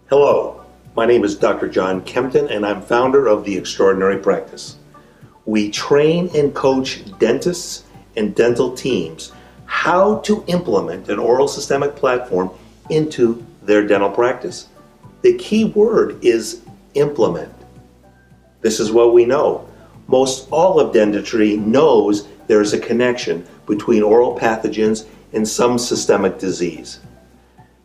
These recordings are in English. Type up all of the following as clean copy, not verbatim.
Hello, my name is Dr. John Kempton and I'm founder of The Extraordinary Practice. We train and coach dentists and dental teams how to implement an oral systemic platform into their dental practice. The key word is implement. This is what we know. Most all of dentistry knows there is a connection between oral pathogens and some systemic disease.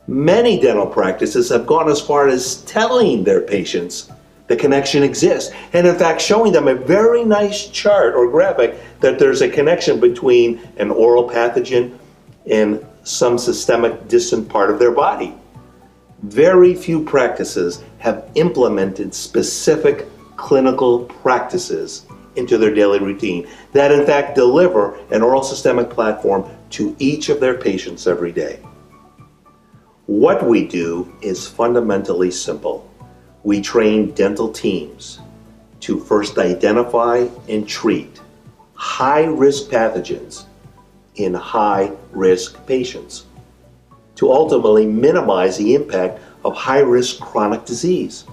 Many dental practices have gone as far as telling their patients the connection exists, and in fact showing them a very nice chart or graphic that there's a connection between an oral pathogen and some systemic distant part of their body. Very few practices have implemented specific clinical practices into their daily routine that in fact deliver an oral systemic platform to each of their patients every day. What we do is fundamentally simple. We train dental teams to first identify and treat high-risk pathogens in high-risk patients, to ultimately minimize the impact of high-risk chronic disease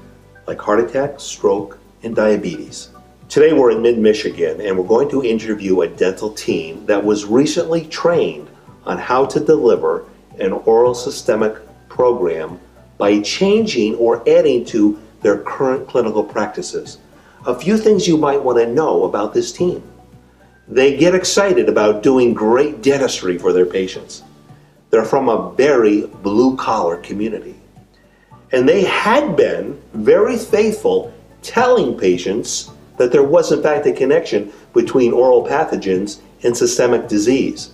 like heart attack, stroke, and diabetes. Today we're in mid-Michigan and we're going to interview a dental team that was recently trained on how to deliver an oral systemic program by changing or adding to their current clinical practices. A few things you might want to know about this team. They get excited about doing great dentistry for their patients. They're from a very blue-collar community. And they had been very faithful telling patients that there was in fact a connection between oral pathogens and systemic disease,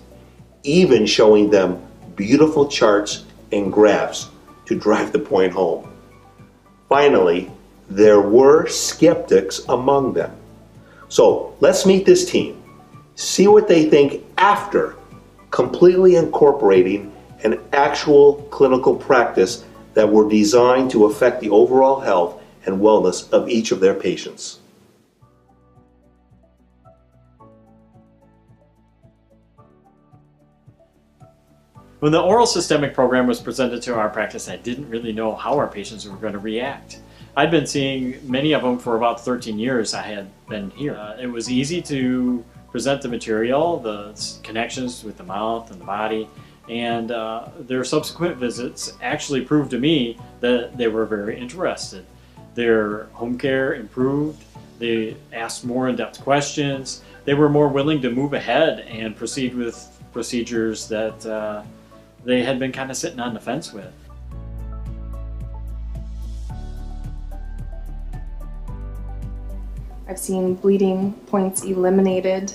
even showing them beautiful charts and graphs to drive the point home. Finally, there were skeptics among them. So let's meet this team, see what they think after completely incorporating an actual clinical practice that were designed to affect the overall health and wellness of each of their patients. When the oral systemic program was presented to our practice, I didn't really know how our patients were going to react. I'd been seeing many of them for about 13 years I had been here. It was easy to present the material, the connections with the mouth and the body, and their subsequent visits actually proved to me that they were very interested. Their home care improved, they asked more in-depth questions, they were more willing to move ahead and proceed with procedures that they had been kind of sitting on the fence with. I've seen bleeding points eliminated,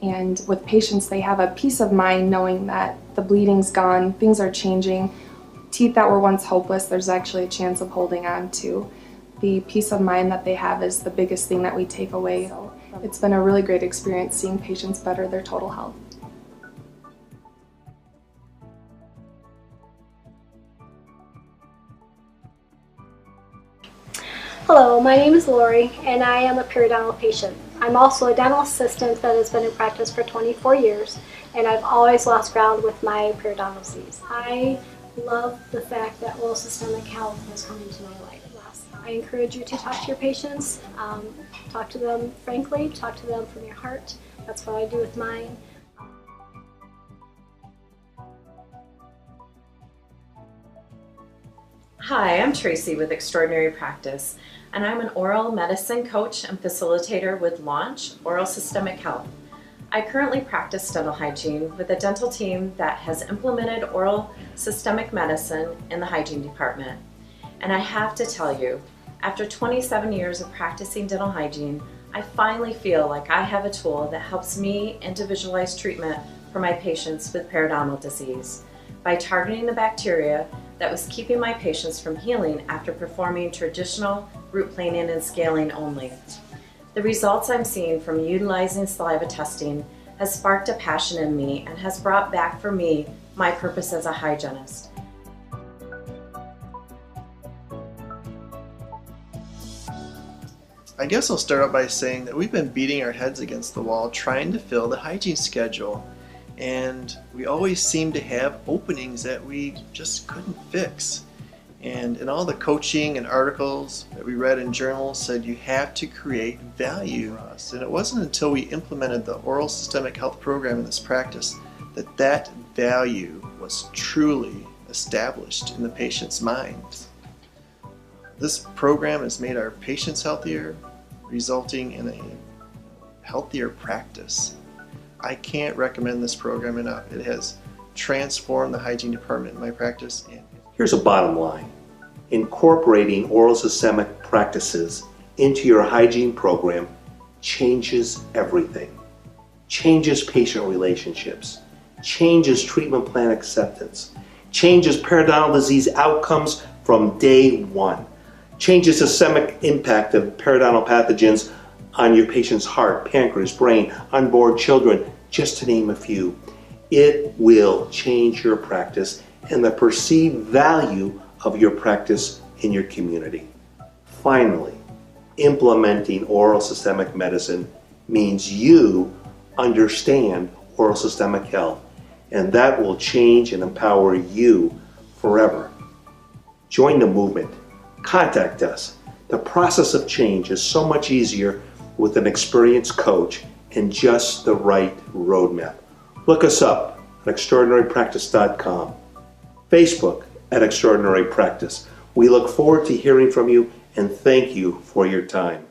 and with patients they have a peace of mind knowing that the bleeding's gone, things are changing. Teeth that were once hopeless, there's actually a chance of holding on to. The peace of mind that they have is the biggest thing that we take away. So it's been a really great experience seeing patients better their total health. Hello, my name is Lori and I am a periodontal patient. I'm also a dental assistant that has been in practice for 24 years and I've always lost ground with my periodontal disease. I love the fact that oral systemic health has come into my life. I encourage you to talk to your patients, talk to them frankly, talk to them from your heart. That's what I do with mine. Hi, I'm Tracy with Extraordinary Practice, and I'm an oral medicine coach and facilitator with Launch Oral Systemic Health. I currently practice dental hygiene with a dental team that has implemented oral systemic medicine in the hygiene department. And I have to tell you, after 27 years of practicing dental hygiene, I finally feel like I have a tool that helps me individualize treatment for my patients with periodontal disease by targeting the bacteria that was keeping my patients from healing after performing traditional root planing and scaling only. The results I'm seeing from utilizing saliva testing has sparked a passion in me and has brought back for me my purpose as a hygienist. I guess I'll start out by saying that we've been beating our heads against the wall trying to fill the hygiene schedule, and we always seem to have openings that we just couldn't fix. And in all the coaching and articles that we read in journals said you have to create value for us. And it wasn't until we implemented the oral systemic health program in this practice that that value was truly established in the patient's minds. This program has made our patients healthier, resulting in a healthier practice. I can't recommend this program enough. It has transformed the hygiene department in my practice. Here's a bottom line. Incorporating oral systemic practices into your hygiene program changes everything. Changes patient relationships, changes treatment plan acceptance, changes periodontal disease outcomes from day one, changes the systemic impact of periodontal pathogens on your patient's heart, pancreas, brain, unborn children, just to name a few. It will change your practice and the perceived value of your practice in your community. Finally, implementing oral systemic medicine means you understand oral systemic health, and that will change and empower you forever. Join the movement. Contact us. The process of change is so much easier with an experienced coach and just the right roadmap. Look us up at extraordinarypractice.com. Facebook at Extraordinary Practice. We look forward to hearing from you and thank you for your time.